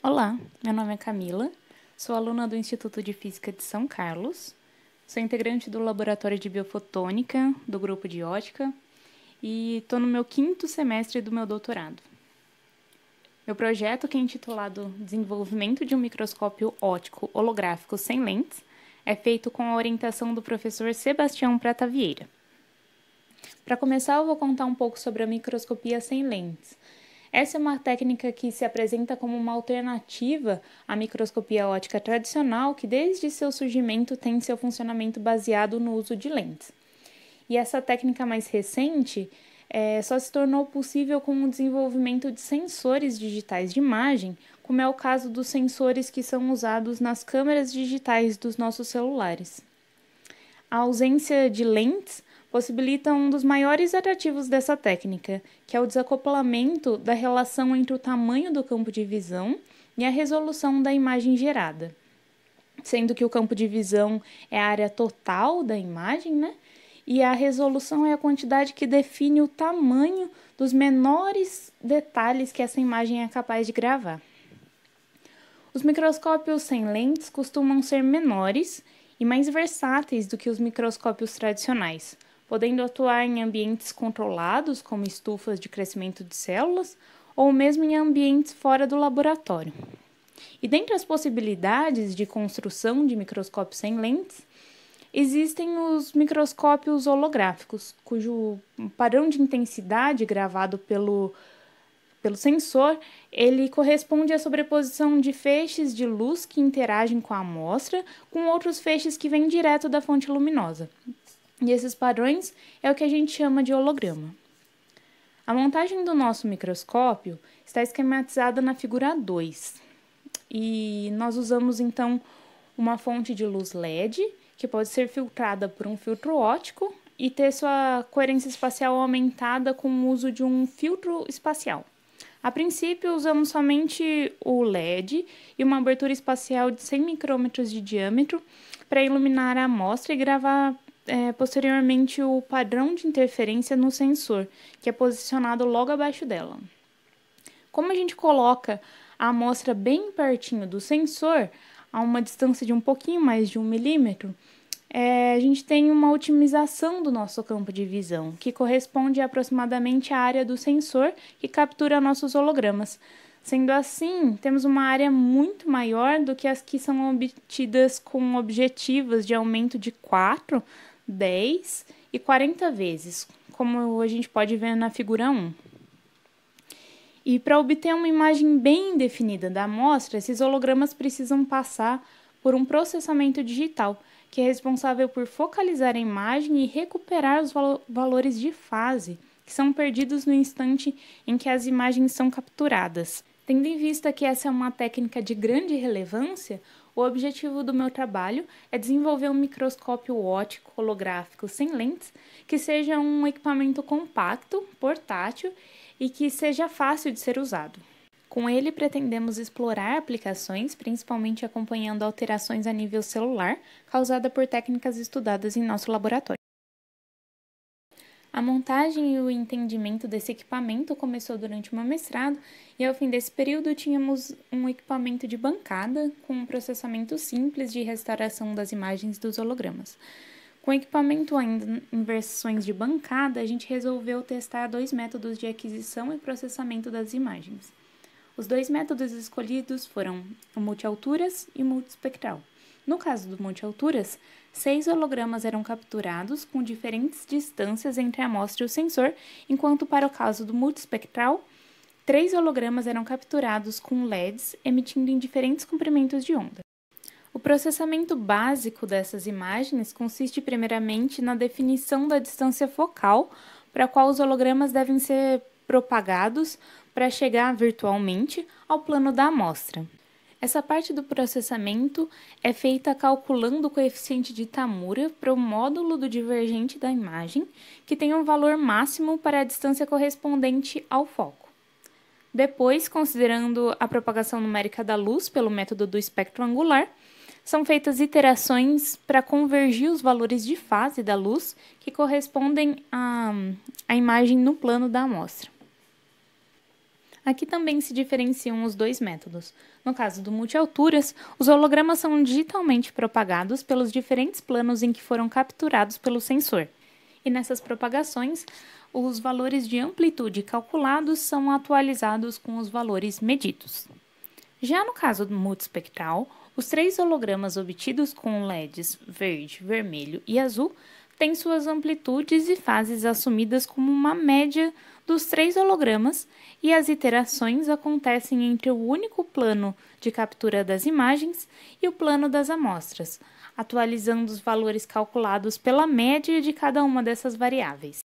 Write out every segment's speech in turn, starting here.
Olá, meu nome é Camila, sou aluna do Instituto de Física de São Carlos, sou integrante do Laboratório de Biofotônica, do grupo de ótica, e estou no meu 5º semestre do meu doutorado. Meu projeto, que é intitulado Desenvolvimento de um microscópio óptico holográfico sem lentes, é feito com a orientação do professor Sebastião Prata Vieira. Para começar, eu vou contar um pouco sobre a microscopia sem lentes. Essa é uma técnica que se apresenta como uma alternativa à microscopia óptica tradicional, que desde seu surgimento tem seu funcionamento baseado no uso de lentes. E essa técnica mais recente só se tornou possível com o desenvolvimento de sensores digitais de imagem, como é o caso dos sensores que são usados nas câmeras digitais dos nossos celulares. A ausência de lentes possibilita um dos maiores atrativos dessa técnica, que é o desacoplamento da relação entre o tamanho do campo de visão e a resolução da imagem gerada. Sendo que o campo de visão é a área total da imagem, né? E a resolução é a quantidade que define o tamanho dos menores detalhes que essa imagem é capaz de gravar. Os microscópios sem lentes costumam ser menores e mais versáteis do que os microscópios tradicionais, podendo atuar em ambientes controlados, como estufas de crescimento de células, ou mesmo em ambientes fora do laboratório. E dentre as possibilidades de construção de microscópios sem lentes, existem os microscópios holográficos, cujo padrão de intensidade gravado pelo sensor, ele corresponde à sobreposição de feixes de luz que interagem com a amostra com outros feixes que vêm direto da fonte luminosa. E esses padrões é o que a gente chama de holograma. A montagem do nosso microscópio está esquematizada na figura 2. E nós usamos, então, uma fonte de luz LED, que pode ser filtrada por um filtro óptico e ter sua coerência espacial aumentada com o uso de um filtro espacial. A princípio, usamos somente o LED e uma abertura espacial de 100 micrômetros de diâmetro para iluminar a amostra e gravar posteriormente o padrão de interferência no sensor, que é posicionado logo abaixo dela. Como a gente coloca a amostra bem pertinho do sensor, a uma distância de um pouquinho mais de 1 milímetro, a gente tem uma otimização do nosso campo de visão, que corresponde aproximadamente à área do sensor que captura nossos hologramas. Sendo assim, temos uma área muito maior do que as que são obtidas com objetivos de aumento de 4, 10 e 40 vezes, como a gente pode ver na figura 1. E para obter uma imagem bem definida da amostra, esses hologramas precisam passar por um processamento digital, que é responsável por focalizar a imagem e recuperar os valores de fase, que são perdidos no instante em que as imagens são capturadas. Tendo em vista que essa é uma técnica de grande relevância, o objetivo do meu trabalho é desenvolver um microscópio óptico holográfico sem lentes, que seja um equipamento compacto, portátil e que seja fácil de ser usado. Com ele, pretendemos explorar aplicações, principalmente acompanhando alterações a nível celular, causada por técnicas estudadas em nosso laboratório. A montagem e o entendimento desse equipamento começou durante o meu mestrado e, ao fim desse período, tínhamos um equipamento de bancada com um processamento simples de restauração das imagens dos hologramas. Com o equipamento ainda em versões de bancada, a gente resolveu testar 2 métodos de aquisição e processamento das imagens. Os 2 métodos escolhidos foram o multialturas e o multiespectral. No caso do multialturas, 6 hologramas eram capturados com diferentes distâncias entre a amostra e o sensor, enquanto para o caso do multiespectral, 3 hologramas eram capturados com LEDs emitindo em diferentes comprimentos de onda. O processamento básico dessas imagens consiste primeiramente na definição da distância focal para a qual os hologramas devem ser propagados para chegar virtualmente ao plano da amostra. Essa parte do processamento é feita calculando o coeficiente de Tamura para o módulo do divergente da imagem, que tem um valor máximo para a distância correspondente ao foco. Depois, considerando a propagação numérica da luz pelo método do espectro angular, são feitas iterações para convergir os valores de fase da luz que correspondem à imagem no plano da amostra. Aqui também se diferenciam os dois métodos. No caso do multialturas, os hologramas são digitalmente propagados pelos diferentes planos em que foram capturados pelo sensor. E nessas propagações, os valores de amplitude calculados são atualizados com os valores medidos. Já no caso do multispectral, os 3 hologramas obtidos com LEDs verde, vermelho e azul têm suas amplitudes e fases assumidas como uma média dos 3 hologramas e as iterações acontecem entre o único plano de captura das imagens e o plano das amostras, atualizando os valores calculados pela média de cada uma dessas variáveis.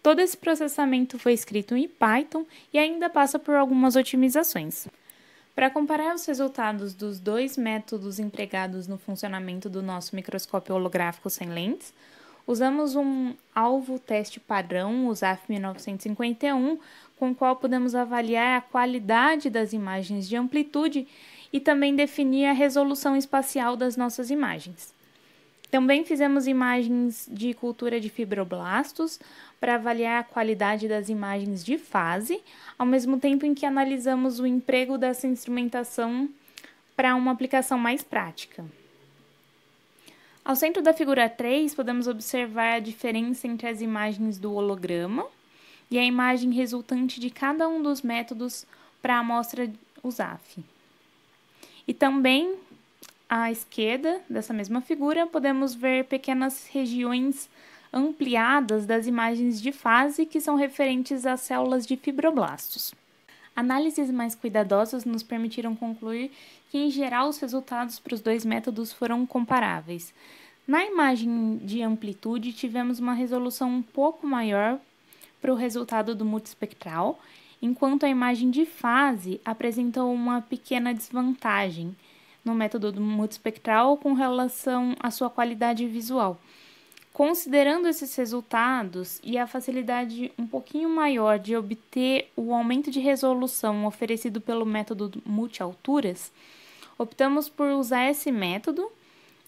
Todo esse processamento foi escrito em Python e ainda passa por algumas otimizações. Para comparar os resultados dos 2 métodos empregados no funcionamento do nosso microscópio holográfico sem lentes, usamos um alvo teste padrão, o ZAF 1951, com o qual podemos avaliar a qualidade das imagens de amplitude e também definir a resolução espacial das nossas imagens. Também fizemos imagens de cultura de fibroblastos para avaliar a qualidade das imagens de fase, ao mesmo tempo em que analisamos o emprego dessa instrumentação para uma aplicação mais prática. Ao centro da figura 3, podemos observar a diferença entre as imagens do holograma e a imagem resultante de cada um dos métodos para a amostra USAF. E também, à esquerda dessa mesma figura, podemos ver pequenas regiões ampliadas das imagens de fase que são referentes às células de fibroblastos. Análises mais cuidadosas nos permitiram concluir que, em geral, os resultados para os 2 métodos foram comparáveis. Na imagem de amplitude, tivemos uma resolução um pouco maior para o resultado do multispectral, enquanto a imagem de fase apresentou uma pequena desvantagem no método do multispectral com relação à sua qualidade visual. Considerando esses resultados e a facilidade um pouquinho maior de obter o aumento de resolução oferecido pelo método multialturas, optamos por usar esse método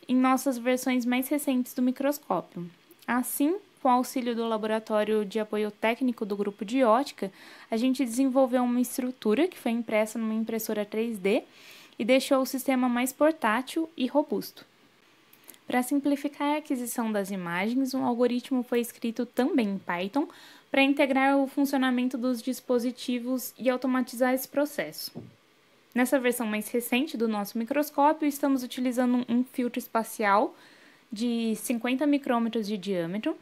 em nossas versões mais recentes do microscópio. Assim, com o auxílio do laboratório de apoio técnico do grupo de ótica, a gente desenvolveu uma estrutura que foi impressa numa impressora 3D e deixou o sistema mais portátil e robusto. Para simplificar a aquisição das imagens, um algoritmo foi escrito também em Python para integrar o funcionamento dos dispositivos e automatizar esse processo. Nessa versão mais recente do nosso microscópio, estamos utilizando um filtro espacial de 50 micrômetros de diâmetro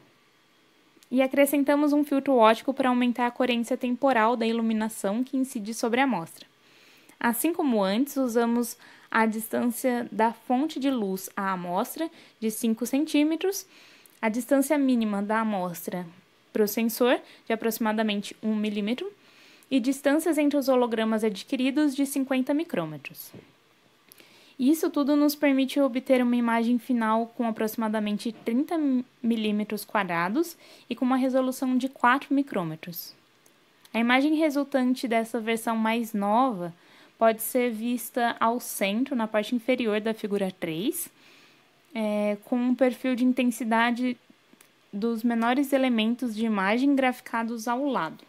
e acrescentamos um filtro óptico para aumentar a coerência temporal da iluminação que incide sobre a amostra. Assim como antes, usamos a distância da fonte de luz à amostra de 5 centímetros, a distância mínima da amostra para o sensor de aproximadamente 1 milímetro e distâncias entre os hologramas adquiridos de 50 micrômetros. Isso tudo nos permite obter uma imagem final com aproximadamente 30 milímetros quadrados e com uma resolução de 4 micrômetros. A imagem resultante dessa versão mais nova pode ser vista ao centro, na parte inferior da figura 3, com um perfil de intensidade dos menores elementos de imagem graficados ao lado.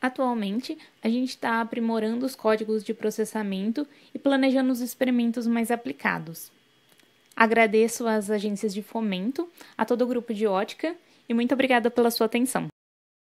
Atualmente, a gente está aprimorando os códigos de processamento e planejando os experimentos mais aplicados. Agradeço às agências de fomento, a todo o grupo de ótica e muito obrigada pela sua atenção.